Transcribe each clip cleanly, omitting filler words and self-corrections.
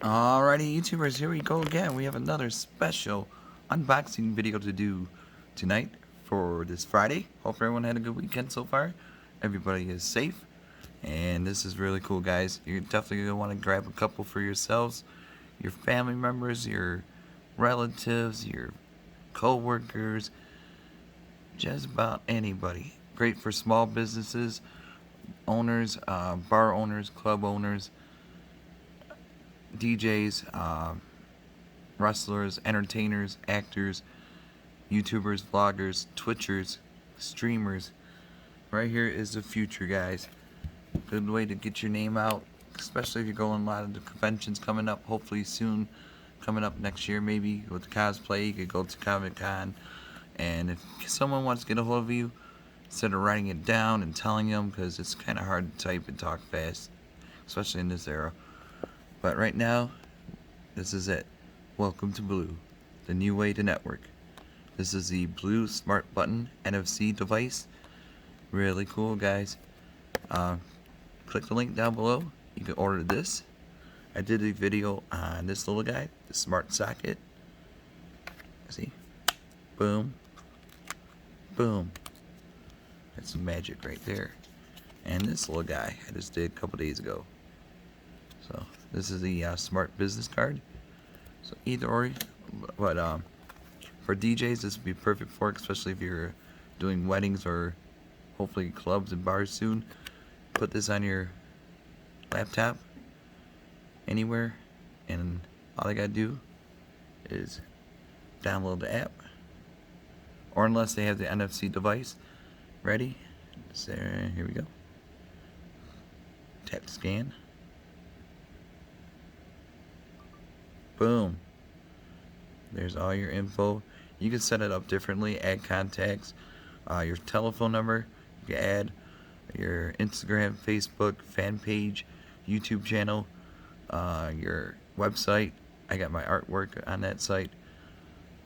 Alrighty, YouTubers, here we go again. We have another special unboxing video to do tonight for this Friday. Hope everyone had a good weekend so far. Everybody is safe. And this is really cool, guys. You're definitely going to want to grab a couple for yourselves, your family members, your relatives, your co-workers, just about anybody. Great for small businesses, owners, bar owners, club owners, DJs, wrestlers, entertainers, actors, YouTubers, vloggers, Twitchers, streamers. Right here is the future, guys. Good way to get your name out, especially if you're going a lot of the conventions coming up, hopefully soon, coming up next year maybe, with the cosplay. You could go to Comic-Con, and if someone wants to get a hold of you, instead of writing it down and telling them, because it's kind of hard to type and talk fast, especially in this era. But right now, this is it. Welcome to Blue, the new way to network. This is the Blue Smart Button NFC device. Really cool, guys. Click the link down below. You can order this. I did a video on this little guy, the Smart Socket. See? Boom. Boom. That's some magic right there. And this little guy I just did a couple days ago. So this is the smart business card. So either or, but for DJs this would be perfect for, especially if you're doing weddings or hopefully clubs and bars soon. Put this on your laptop anywhere, and all I gotta do is download the app, or unless they have the NFC device ready. So here we go. Tap scan. Boom. There's all your info. You can set it up differently. Add contacts, your telephone number. You can add your Instagram, Facebook, fan page, YouTube channel, your website. I got my artwork on that site.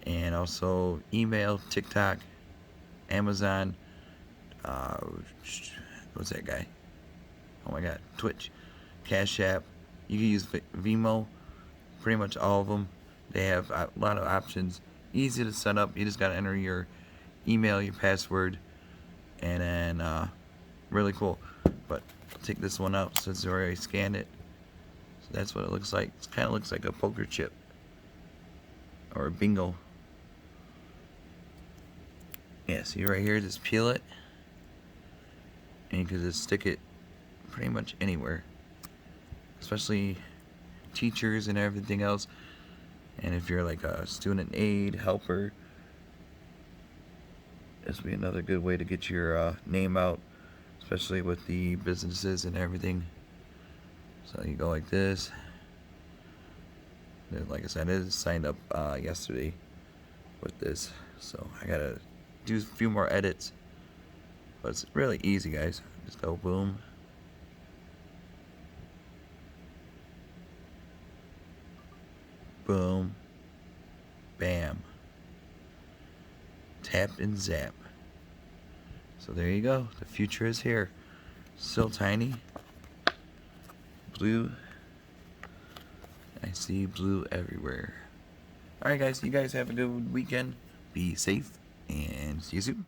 And also email, TikTok, Amazon, what's that guy? Oh my god, Twitch, Cash App. You can use Vimo. Pretty much all of them. They have a lot of options. Easy to set up. You just gotta enter your email, your password, and then really cool. But I'll take this one out since I already scanned it. So that's what it looks like. It kind of looks like a poker chip or a bingo. Yeah, see right here, just peel it, and you can just stick it pretty much anywhere, especially teachers and everything else. And if you're like a student aid helper, this would be another good way to get your name out, especially with the businesses and everything. So you go like this. And like I said, I just signed up yesterday with this, so I gotta do a few more edits, but it's really easy, guys. Just go boom. Boom. Bam. Tap and zap. So there you go. The future is here. Still tiny. Blue. I see blue everywhere. Alright guys, you guys have a good weekend. Be safe and see you soon.